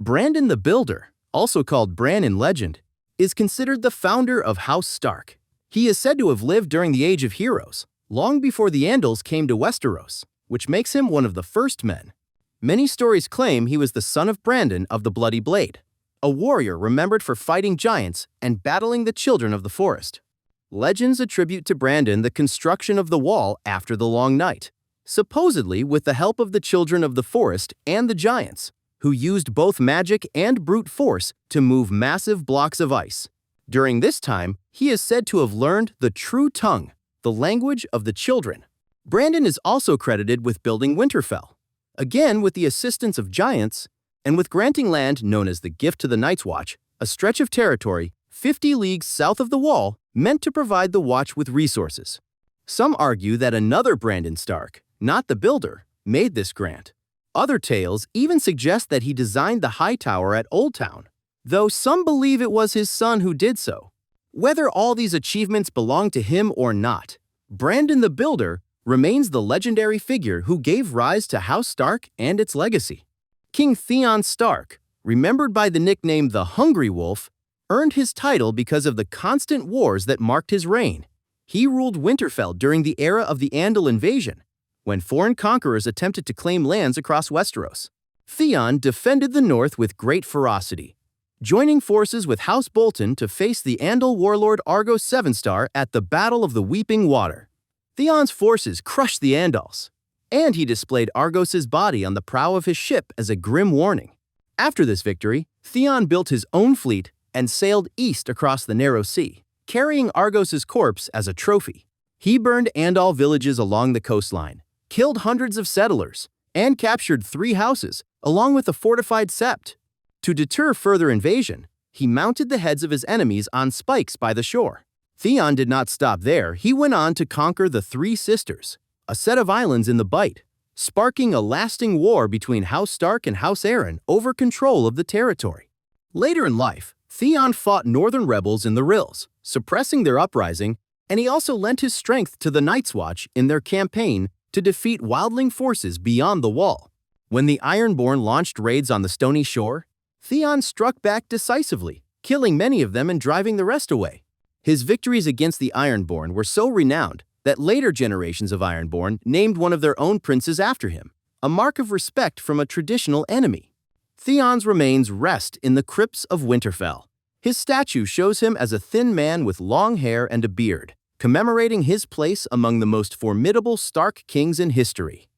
Brandon the Builder, also called Bran in legend, is considered the founder of House Stark. He is said to have lived during the Age of Heroes, long before the Andals came to Westeros, which makes him one of the first men. Many stories claim he was the son of Brandon of the Bloody Blade, a warrior remembered for fighting giants and battling the children of the forest. Legends attribute to Brandon the construction of the wall after the Long Night, supposedly with the help of the children of the forest and the giants, who used both magic and brute force to move massive blocks of ice. During this time, he is said to have learned the true tongue, the language of the children. Brandon is also credited with building Winterfell, again with the assistance of giants, and with granting land known as the Gift to the Night's Watch, a stretch of territory 50 leagues south of the Wall meant to provide the Watch with resources. Some argue that another Brandon Stark, not the Builder, made this grant. Other tales even suggest that he designed the High Tower at Old Town, though some believe it was his son who did so. Whether all these achievements belong to him or not, Brandon the Builder remains the legendary figure who gave rise to House Stark and its legacy. King Theon Stark, remembered by the nickname the Hungry Wolf, earned his title because of the constant wars that marked his reign. He ruled Winterfell during the era of the Andal invasion, when foreign conquerors attempted to claim lands across Westeros. Theon defended the north with great ferocity, joining forces with House Bolton to face the Andal warlord Artos Sevenstar at the Battle of the Weeping Water. Theon's forces crushed the Andals, and he displayed Argos's body on the prow of his ship as a grim warning. After this victory, Theon built his own fleet and sailed east across the narrow sea, carrying Argos's corpse as a trophy. He burned Andal villages along the coastline, killed hundreds of settlers, and captured 3 houses, along with a fortified sept. To deter further invasion, he mounted the heads of his enemies on spikes by the shore. Theon did not stop there. He went on to conquer the Three Sisters, a set of islands in the Bight, sparking a lasting war between House Stark and House Arryn over control of the territory. Later in life, Theon fought northern rebels in the Rills, suppressing their uprising, and he also lent his strength to the Night's Watch in their campaign to defeat wildling forces beyond the Wall. When the Ironborn launched raids on the Stony Shore, Theon struck back decisively, killing many of them and driving the rest away. His victories against the Ironborn were so renowned that later generations of Ironborn named one of their own princes after him, a mark of respect from a traditional enemy. Theon's remains rest in the crypts of Winterfell. His statue shows him as a thin man with long hair and a beard, commemorating his place among the most formidable Stark kings in history.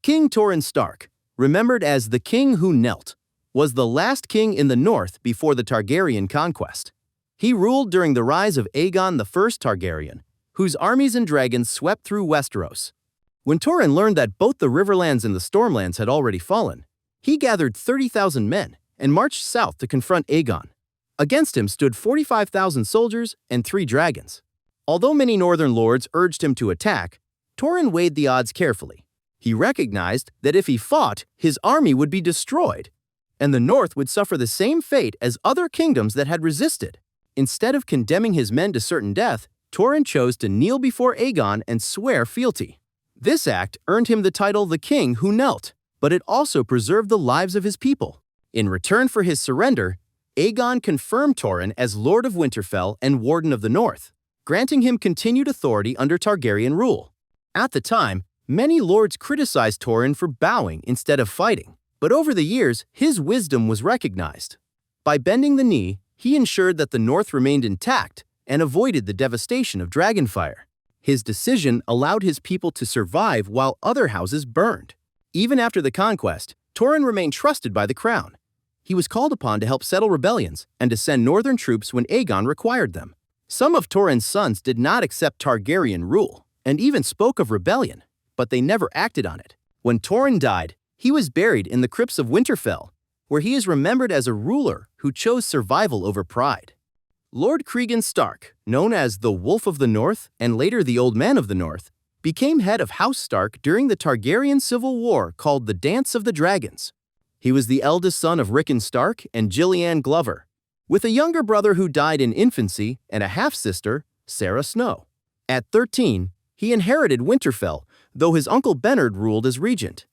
King Torren Stark, remembered as the King Who Knelt, was the last king in the north before the Targaryen conquest. He ruled during the rise of Aegon I Targaryen, whose armies and dragons swept through Westeros. When Torren learned that both the Riverlands and the Stormlands had already fallen, he gathered 30,000 men and marched south to confront Aegon. Against him stood 45,000 soldiers and 3 dragons. Although many northern lords urged him to attack, Torren weighed the odds carefully. He recognized that if he fought, his army would be destroyed, and the north would suffer the same fate as other kingdoms that had resisted. Instead of condemning his men to certain death, Torren chose to kneel before Aegon and swear fealty. This act earned him the title the King Who Knelt, but it also preserved the lives of his people. In return for his surrender, Aegon confirmed Torren as Lord of Winterfell and Warden of the North, granting him continued authority under Targaryen rule. At the time, many lords criticized Torren for bowing instead of fighting, but over the years, his wisdom was recognized. By bending the knee, he ensured that the North remained intact and avoided the devastation of Dragonfire. His decision allowed his people to survive while other houses burned. Even after the conquest, Torren remained trusted by the crown. He was called upon to help settle rebellions and to send northern troops when Aegon required them. Some of Torren's sons did not accept Targaryen rule and even spoke of rebellion, but they never acted on it. When Torren died, he was buried in the crypts of Winterfell, where he is remembered as a ruler who chose survival over pride. Lord Cregan Stark, known as the Wolf of the North and later the Old Man of the North, became head of House Stark during the Targaryen Civil War called the Dance of the Dragons. He was the eldest son of Rickon Stark and Gillian Glover, with a younger brother who died in infancy and a half-sister, Sansa Snow. At 13, he inherited Winterfell, though his uncle Bernard ruled as regent.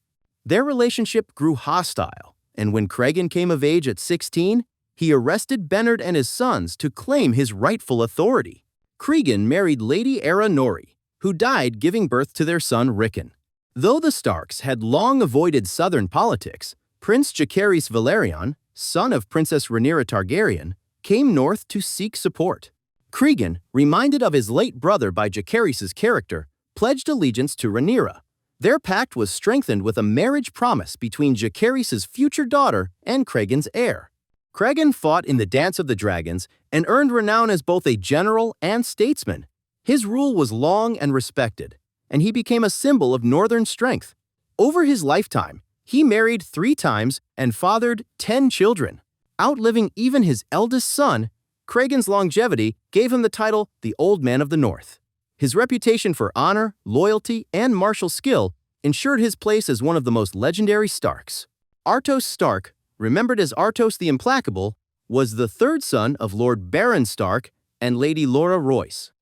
Their relationship grew hostile, and when Cregan came of age at 16, he arrested Bennard and his sons to claim his rightful authority. Cregan married Lady Era Nori, who died giving birth to their son Rickon. Though the Starks had long avoided southern politics, Prince Jacaerys Velaryon, son of Princess Rhaenyra Targaryen, came north to seek support. Cregan, reminded of his late brother by Jacaerys' character, pledged allegiance to Rhaenyra. Their pact was strengthened with a marriage promise between Jacaerys' future daughter and Cregan's heir. Cregan fought in the Dance of the Dragons and earned renown as both a general and statesman. His rule was long and respected, and he became a symbol of northern strength. Over his lifetime, he married 3 times and fathered 10 children. Outliving even his eldest son, Cregan's longevity gave him the title the Old Man of the North. His reputation for honor, loyalty, and martial skill ensured his place as one of the most legendary Starks. Artos Stark, remembered as Artos the Implacable, was the 3rd son of Lord Bran Stark and Lady Laura Royce.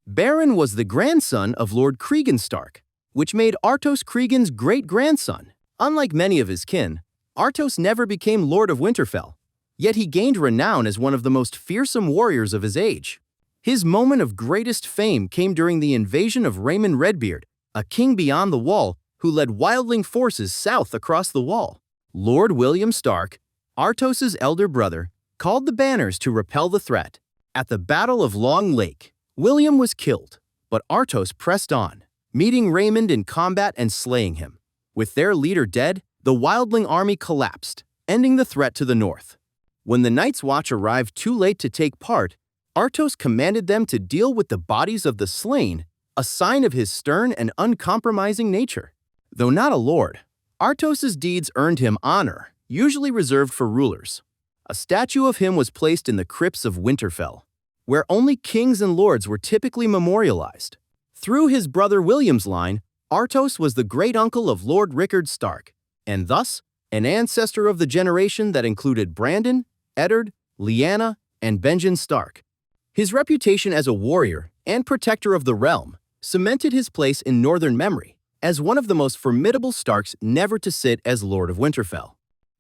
Bran was the grandson of Lord Cregan Stark, which made Artos Cregan's great-grandson. Unlike many of his kin, Artos never became Lord of Winterfell, yet he gained renown as one of the most fearsome warriors of his age. His moment of greatest fame came during the invasion of Raymond Redbeard, a king beyond the wall who led wildling forces south across the wall. Lord William Stark, Artos' elder brother, called the banners to repel the threat. At the Battle of Long Lake, William was killed, but Artos pressed on, meeting Raymond in combat and slaying him. With their leader dead, the wildling army collapsed, ending the threat to the north. When the Night's Watch arrived too late to take part, Artos commanded them to deal with the bodies of the slain, a sign of his stern and uncompromising nature. Though not a lord, Artos' deeds earned him honor, usually reserved for rulers. A statue of him was placed in the crypts of Winterfell, where only kings and lords were typically memorialized. Through his brother William's line, Artos was the great-uncle of Lord Rickard Stark, and thus an ancestor of the generation that included Brandon, Eddard, Lyanna, and Benjen Stark. His reputation as a warrior and protector of the realm cemented his place in northern memory as one of the most formidable Starks never to sit as Lord of Winterfell.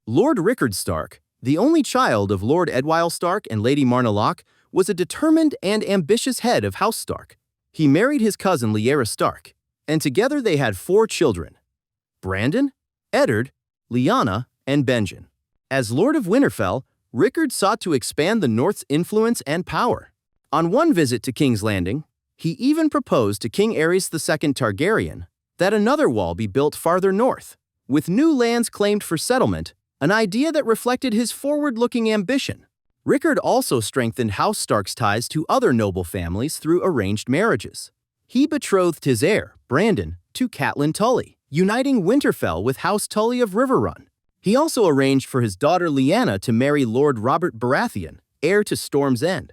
Lord Rickard Stark, the only child of Lord Edwyle Stark and Lady Marna Locke, was a determined and ambitious head of House Stark. He married his cousin Lyanna Stark, and together they had 4 children: Brandon, Eddard, Lyanna, and Benjen. As Lord of Winterfell, Rickard sought to expand the North's influence and power. On one visit to King's Landing, he even proposed to King Aerys II Targaryen that another wall be built farther north, with new lands claimed for settlement, an idea that reflected his forward-looking ambition. Rickard also strengthened House Stark's ties to other noble families through arranged marriages. He betrothed his heir, Brandon, to Catelyn Tully, uniting Winterfell with House Tully of Riverrun. He also arranged for his daughter Lyanna to marry Lord Robert Baratheon, heir to Storm's End.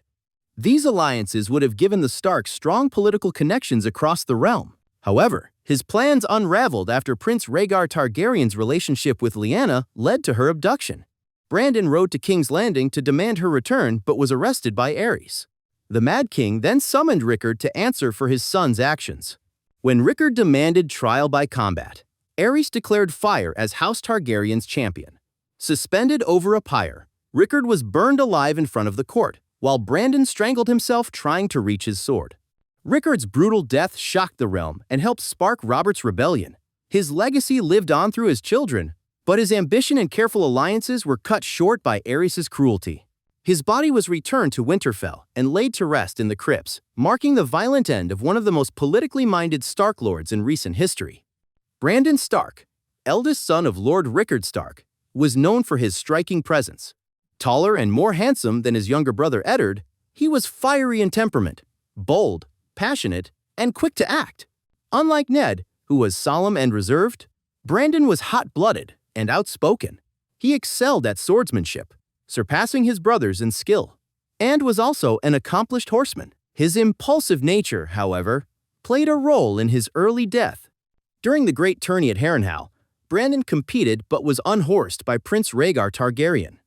These alliances would have given the Starks strong political connections across the realm. However, his plans unraveled after Prince Rhaegar Targaryen's relationship with Lyanna led to her abduction. Brandon rode to King's Landing to demand her return but was arrested by Aerys. The Mad King then summoned Rickard to answer for his son's actions. When Rickard demanded trial by combat, Aerys declared fire as House Targaryen's champion. Suspended over a pyre, Rickard was burned alive in front of the court, while Brandon strangled himself trying to reach his sword. Rickard's brutal death shocked the realm and helped spark Robert's rebellion. His legacy lived on through his children, but his ambition and careful alliances were cut short by Aerys' cruelty. His body was returned to Winterfell and laid to rest in the crypts, marking the violent end of one of the most politically minded Stark lords in recent history. Brandon Stark, eldest son of Lord Rickard Stark, was known for his striking presence. Taller and more handsome than his younger brother Eddard, he was fiery in temperament, bold, passionate, and quick to act. Unlike Ned, who was solemn and reserved, Brandon was hot-blooded and outspoken. He excelled at swordsmanship, surpassing his brothers in skill, and was also an accomplished horseman. His impulsive nature, however, played a role in his early death. During the Great Tourney at Harrenhal, Brandon competed but was unhorsed by Prince Rhaegar Targaryen.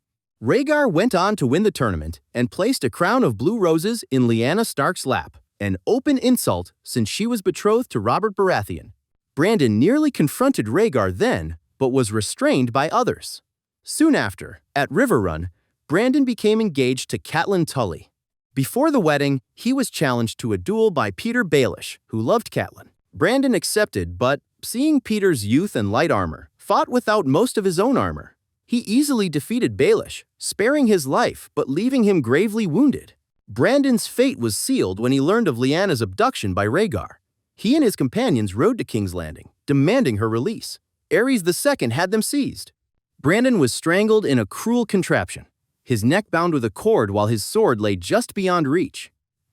Rhaegar went on to win the tournament and placed a crown of blue roses in Lyanna Stark's lap, an open insult since she was betrothed to Robert Baratheon. Brandon nearly confronted Rhaegar then, but was restrained by others. Soon after, at River Run, Brandon became engaged to Catelyn Tully. Before the wedding, he was challenged to a duel by Peter Baelish, who loved Catelyn. Brandon accepted, but, seeing Peter's youth and light armor, fought without most of his own armor. He easily defeated Baelish, sparing his life but leaving him gravely wounded. Brandon's fate was sealed when he learned of Lyanna's abduction by Rhaegar. He and his companions rode to King's Landing, demanding her release. Aerys II had them seized. Brandon was strangled in a cruel contraption, his neck bound with a cord while his sword lay just beyond reach.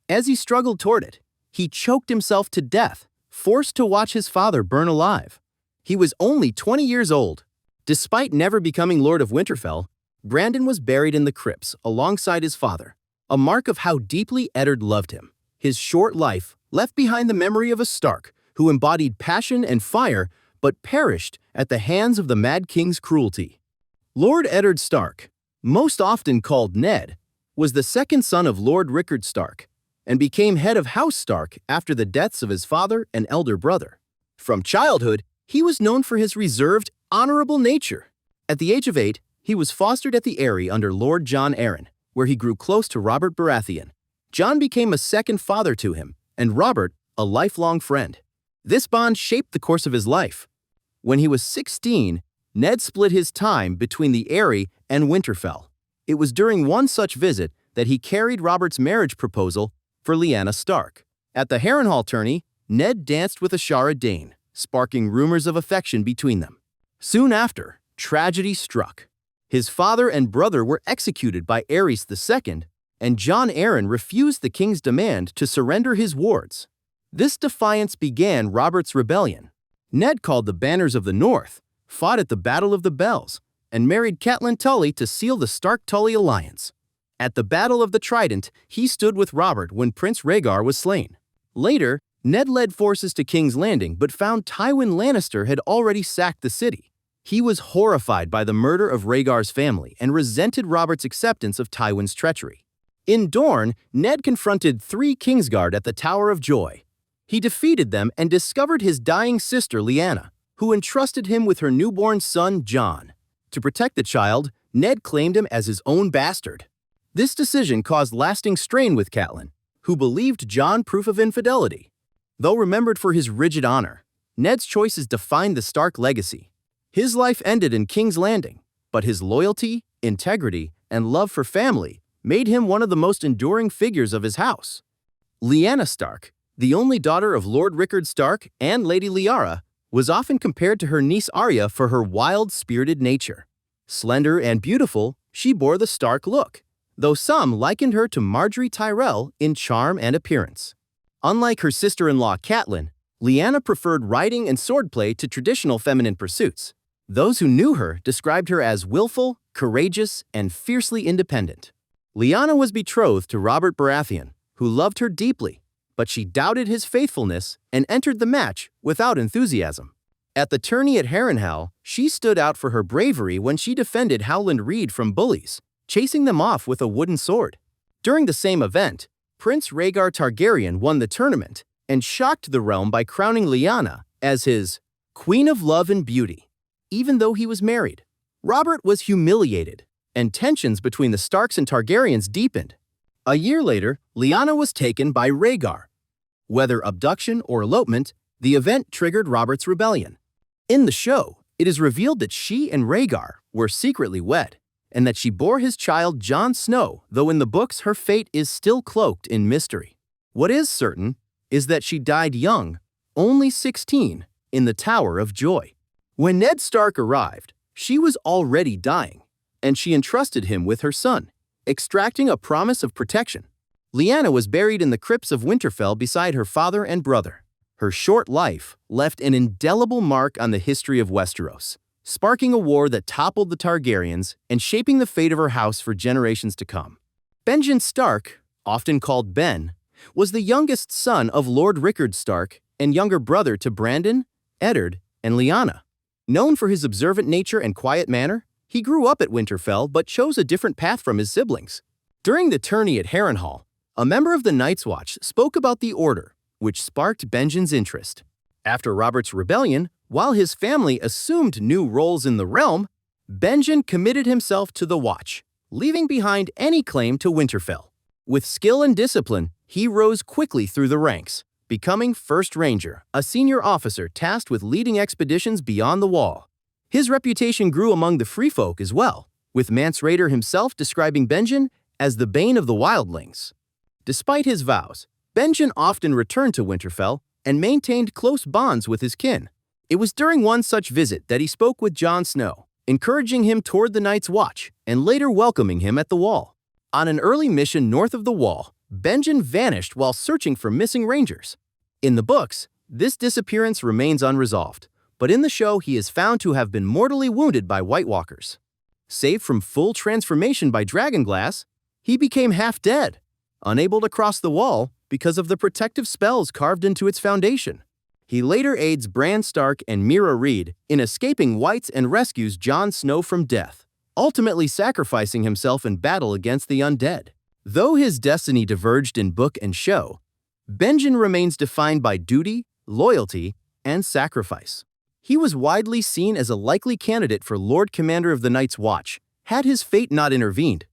As he struggled toward it, he choked himself to death, forced to watch his father burn alive. He was only 20 years old. Despite never becoming Lord of Winterfell, Brandon was buried in the crypts alongside his father, a mark of how deeply Eddard loved him. His short life left behind the memory of a Stark who embodied passion and fire but perished at the hands of the Mad King's cruelty. Lord Eddard Stark, most often called Ned, was the second son of Lord Rickard Stark and became head of House Stark after the deaths of his father and elder brother. From childhood, he was known for his reserved, honorable nature. At the age of 8, he was fostered at the Eyrie under Lord Jon Arryn, where he grew close to Robert Baratheon. Jon became a second father to him, and Robert, a lifelong friend. This bond shaped the course of his life. When he was 16, Ned split his time between the Eyrie and Winterfell. It was during one such visit that he carried Robert's marriage proposal for Lyanna Stark. At the Harrenhal tourney, Ned danced with Ashara Dane, sparking rumors of affection between them. Soon after, tragedy struck. His father and brother were executed by Aerys II, and Jon Arryn refused the king's demand to surrender his wards. This defiance began Robert's rebellion. Ned called the Banners of the North, fought at the Battle of the Bells, and married Catelyn Tully to seal the Stark-Tully alliance. At the Battle of the Trident, he stood with Robert when Prince Rhaegar was slain. Later, Ned led forces to King's Landing but found Tywin Lannister had already sacked the city. He was horrified by the murder of Rhaegar's family and resented Robert's acceptance of Tywin's treachery. In Dorne, Ned confronted 3 Kingsguard at the Tower of Joy. He defeated them and discovered his dying sister Lyanna, who entrusted him with her newborn son Jon. To protect the child, Ned claimed him as his own bastard. This decision caused lasting strain with Catelyn, who believed Jon proof of infidelity. Though remembered for his rigid honor, Ned's choices defined the Stark legacy. His life ended in King's Landing, but his loyalty, integrity, and love for family made him one of the most enduring figures of his house. Lyanna Stark, the only daughter of Lord Rickard Stark and Lady Liara, was often compared to her niece Arya for her wild, spirited nature. Slender and beautiful, she bore the Stark look, though some likened her to Margaery Tyrell in charm and appearance. Unlike her sister-in-law Catelyn, Lyanna preferred riding and swordplay to traditional feminine pursuits. Those who knew her described her as willful, courageous, and fiercely independent. Lyanna was betrothed to Robert Baratheon, who loved her deeply, but she doubted his faithfulness and entered the match without enthusiasm. At the tourney at Harrenhal, she stood out for her bravery when she defended Howland Reed from bullies, chasing them off with a wooden sword. During the same event, Prince Rhaegar Targaryen won the tournament and shocked the realm by crowning Lyanna as his Queen of Love and Beauty. Even though he was married, Robert was humiliated, and tensions between the Starks and Targaryens deepened. A year later, Lyanna was taken by Rhaegar. Whether abduction or elopement, the event triggered Robert's rebellion. In the show, it is revealed that she and Rhaegar were secretly wed, and that she bore his child Jon Snow, though in the books her fate is still cloaked in mystery. What is certain is that she died young, only 16, in the Tower of Joy. When Ned Stark arrived, she was already dying, and she entrusted him with her son, extracting a promise of protection. Lyanna was buried in the crypts of Winterfell beside her father and brother. Her short life left an indelible mark on the history of Westeros, sparking a war that toppled the Targaryens and shaping the fate of her house for generations to come. Benjen Stark, often called Ben, was the youngest son of Lord Rickard Stark and younger brother to Brandon, Eddard, and Lyanna. Known for his observant nature and quiet manner, he grew up at Winterfell but chose a different path from his siblings. During the tourney at Harrenhal, a member of the Night's Watch spoke about the Order, which sparked Benjen's interest. After Robert's rebellion, while his family assumed new roles in the realm, Benjen committed himself to the Watch, leaving behind any claim to Winterfell. With skill and discipline, he rose quickly through the ranks, becoming First Ranger, a senior officer tasked with leading expeditions beyond the Wall. His reputation grew among the free folk as well, with Mance Rayder himself describing Benjen as the bane of the wildlings. Despite his vows, Benjen often returned to Winterfell and maintained close bonds with his kin. It was during one such visit that he spoke with Jon Snow, encouraging him toward the Night's Watch and later welcoming him at the Wall. On an early mission north of the Wall, Benjen vanished while searching for missing rangers. In the books, this disappearance remains unresolved, but in the show he is found to have been mortally wounded by White Walkers. Saved from full transformation by dragonglass, he became half dead, unable to cross the Wall because of the protective spells carved into its foundation. He later aids Bran Stark and Meera Reed in escaping Whites and rescues Jon Snow from death, ultimately sacrificing himself in battle against the undead. Though his destiny diverged in book and show, Benjen remains defined by duty, loyalty, and sacrifice. He was widely seen as a likely candidate for Lord Commander of the Night's Watch, had his fate not intervened.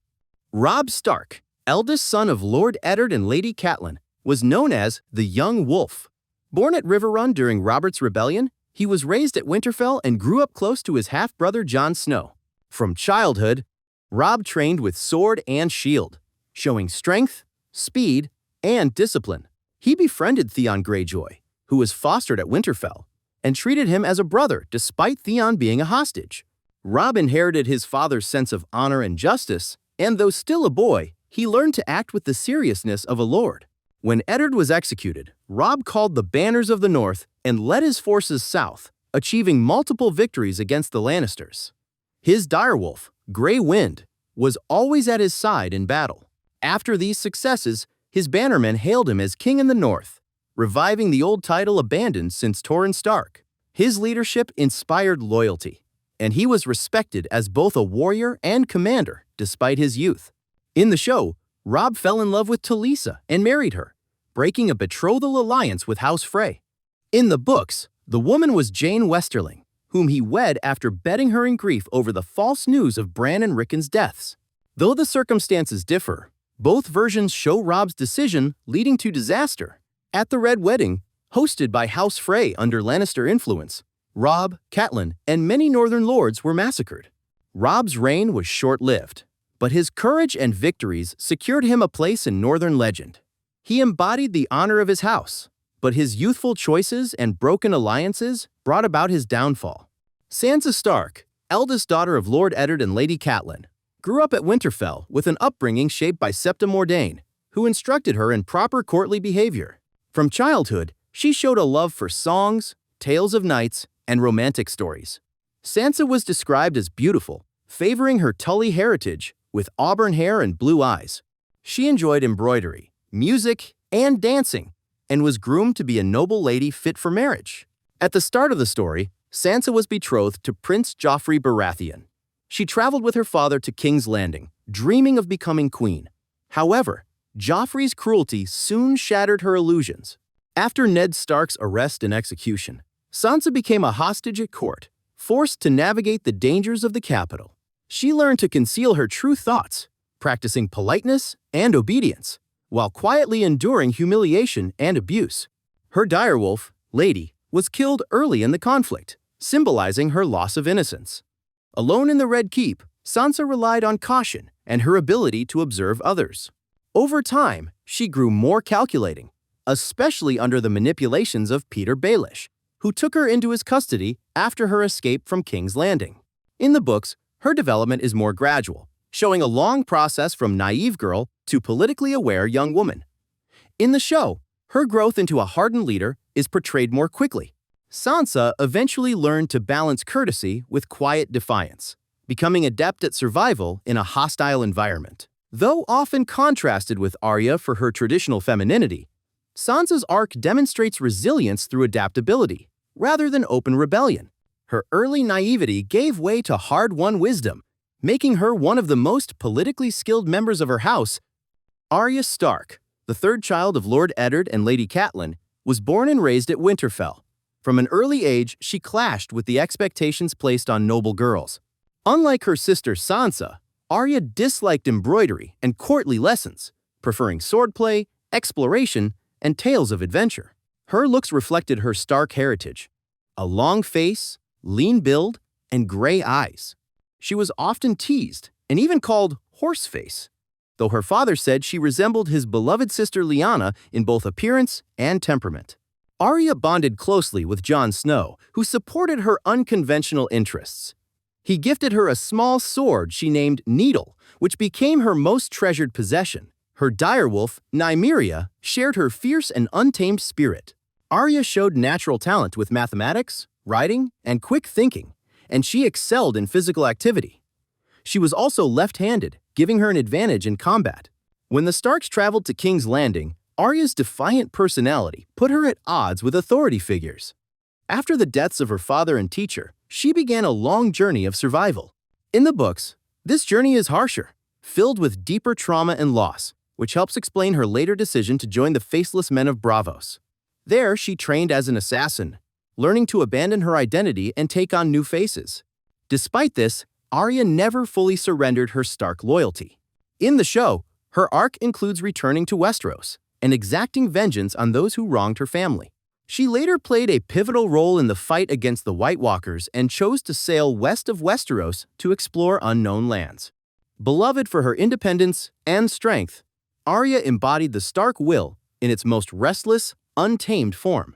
Robb Stark, eldest son of Lord Eddard and Lady Catelyn, was known as the Young Wolf. Born at Riverrun during Robert's Rebellion, he was raised at Winterfell and grew up close to his half-brother Jon Snow. From childhood, Robb trained with sword and shield, showing strength, speed, and discipline. He befriended Theon Greyjoy, who was fostered at Winterfell, and treated him as a brother despite Theon being a hostage. Robb inherited his father's sense of honor and justice, and though still a boy, he learned to act with the seriousness of a lord. When Eddard was executed, Robb called the Banners of the North and led his forces south, achieving multiple victories against the Lannisters. His direwolf, Grey Wind, was always at his side in battle. After these successes, his bannermen hailed him as King in the North, reviving the old title abandoned since Torren Stark. His leadership inspired loyalty, and he was respected as both a warrior and commander despite his youth. In the show, Robb fell in love with Talisa and married her, breaking a betrothal alliance with House Frey. In the books, the woman was Jane Westerling, whom he wed after bedding her in grief over the false news of Bran and Rickon's deaths. Though the circumstances differ, both versions show Robb's decision leading to disaster. At the Red Wedding, hosted by House Frey under Lannister influence, Robb, Catelyn, and many Northern lords were massacred. Robb's reign was short-lived, but his courage and victories secured him a place in Northern legend. He embodied the honor of his house, but his youthful choices and broken alliances brought about his downfall. Sansa Stark, eldest daughter of Lord Eddard and Lady Catelyn, grew up at Winterfell with an upbringing shaped by Septa Mordane, who instructed her in proper courtly behavior. From childhood, she showed a love for songs, tales of knights, and romantic stories. Sansa was described as beautiful, favoring her Tully heritage with auburn hair and blue eyes. She enjoyed embroidery, music, and dancing, and was groomed to be a noble lady fit for marriage. At the start of the story, Sansa was betrothed to Prince Joffrey Baratheon. She traveled with her father to King's Landing, dreaming of becoming queen. However, Joffrey's cruelty soon shattered her illusions. After Ned Stark's arrest and execution, Sansa became a hostage at court, forced to navigate the dangers of the capital. She learned to conceal her true thoughts, practicing politeness and obedience, while quietly enduring humiliation and abuse. Her direwolf, Lady, was killed early in the conflict, symbolizing her loss of innocence. Alone in the Red Keep, Sansa relied on caution and her ability to observe others. Over time, she grew more calculating, especially under the manipulations of Petyr Baelish, who took her into his custody after her escape from King's Landing. In the books, her development is more gradual, showing a long process from naive girl to politically aware young woman. In the show, her growth into a hardened leader is portrayed more quickly. Sansa eventually learned to balance courtesy with quiet defiance, becoming adept at survival in a hostile environment. Though often contrasted with Arya for her traditional femininity, Sansa's arc demonstrates resilience through adaptability, rather than open rebellion. Her early naivety gave way to hard-won wisdom, making her one of the most politically skilled members of her house. Arya Stark, the third child of Lord Eddard and Lady Catelyn, was born and raised at Winterfell. From an early age, she clashed with the expectations placed on noble girls. Unlike her sister Sansa, Arya disliked embroidery and courtly lessons, preferring swordplay, exploration, and tales of adventure. Her looks reflected her Stark heritage: a long face, lean build, and gray eyes. She was often teased and even called Horseface, though her father said she resembled his beloved sister Lyanna in both appearance and temperament. Arya bonded closely with Jon Snow, who supported her unconventional interests. He gifted her a small sword she named Needle, which became her most treasured possession. Her direwolf, Nymeria, shared her fierce and untamed spirit. Arya showed natural talent with mathematics, writing, and quick thinking, and she excelled in physical activity. She was also left-handed, giving her an advantage in combat. When the Starks traveled to King's Landing, Arya's defiant personality put her at odds with authority figures. After the deaths of her father and teacher, she began a long journey of survival. In the books, this journey is harsher, filled with deeper trauma and loss, which helps explain her later decision to join the Faceless Men of Braavos. There, she trained as an assassin, learning to abandon her identity and take on new faces. Despite this, Arya never fully surrendered her Stark loyalty. In the show, her arc includes returning to Westeros and exacting vengeance on those who wronged her family. She later played a pivotal role in the fight against the White Walkers and chose to sail west of Westeros to explore unknown lands. Beloved for her independence and strength, Arya embodied the Stark will in its most restless, untamed form.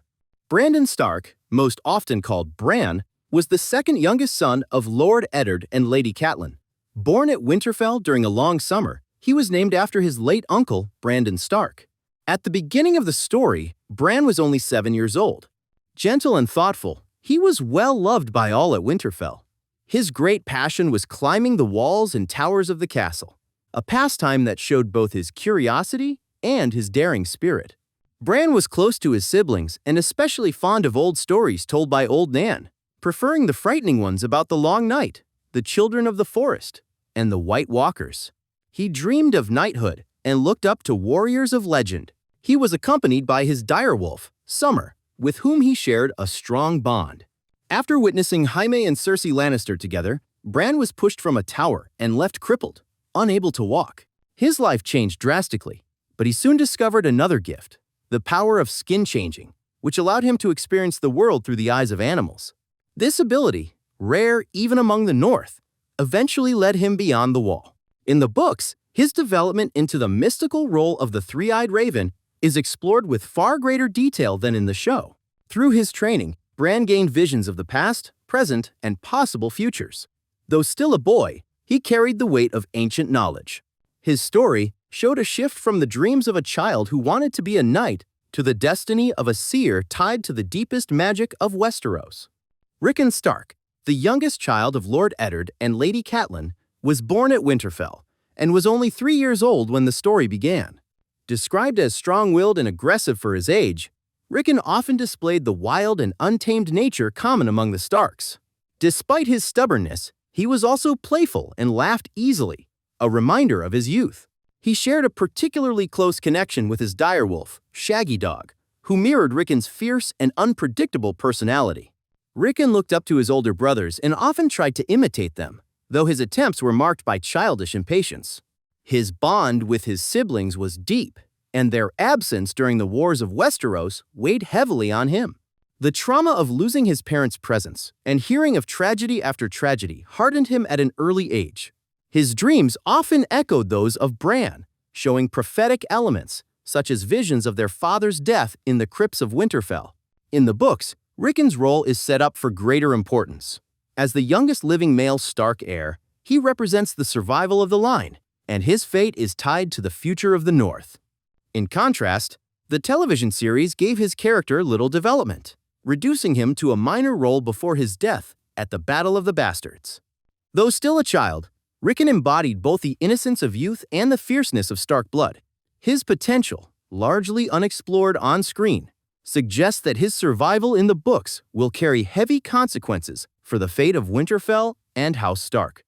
Brandon Stark, most often called Bran, was the second youngest son of Lord Eddard and Lady Catelyn. Born at Winterfell during a long summer, he was named after his late uncle, Brandon Stark. At the beginning of the story, Bran was only 7 years old. Gentle and thoughtful, he was well loved by all at Winterfell. His great passion was climbing the walls and towers of the castle, a pastime that showed both his curiosity and his daring spirit. Bran was close to his siblings and especially fond of old stories told by Old Nan, preferring the frightening ones about the Long Night, the Children of the Forest, and the White Walkers. He dreamed of knighthood and looked up to warriors of legend. He was accompanied by his direwolf, Summer, with whom he shared a strong bond. After witnessing Jaime and Cersei Lannister together, Bran was pushed from a tower and left crippled, unable to walk. His life changed drastically, but he soon discovered another gift: the power of skin changing, which allowed him to experience the world through the eyes of animals. This ability, rare even among the North, eventually led him beyond the Wall. In the books, his development into the mystical role of the Three-Eyed Raven is explored with far greater detail than in the show. Through his training, Bran gained visions of the past, present, and possible futures. Though still a boy, he carried the weight of ancient knowledge. His story showed a shift from the dreams of a child who wanted to be a knight to the destiny of a seer tied to the deepest magic of Westeros. Rickon Stark, the youngest child of Lord Eddard and Lady Catelyn, was born at Winterfell and was only 3 years old when the story began. Described as strong-willed and aggressive for his age, Rickon often displayed the wild and untamed nature common among the Starks. Despite his stubbornness, he was also playful and laughed easily, a reminder of his youth. He shared a particularly close connection with his direwolf, Shaggy Dog, who mirrored Rickon's fierce and unpredictable personality. Rickon looked up to his older brothers and often tried to imitate them, though his attempts were marked by childish impatience. His bond with his siblings was deep, and their absence during the Wars of Westeros weighed heavily on him. The trauma of losing his parents' presence and hearing of tragedy after tragedy hardened him at an early age. His dreams often echoed those of Bran, showing prophetic elements, such as visions of their father's death in the crypts of Winterfell. In the books, Rickon's role is set up for greater importance. As the youngest living male Stark heir, he represents the survival of the line, and his fate is tied to the future of the North. In contrast, the television series gave his character little development, reducing him to a minor role before his death at the Battle of the Bastards. Though still a child, Rickon embodied both the innocence of youth and the fierceness of Stark blood. His potential, largely unexplored on screen, suggests that his survival in the books will carry heavy consequences for the fate of Winterfell and House Stark.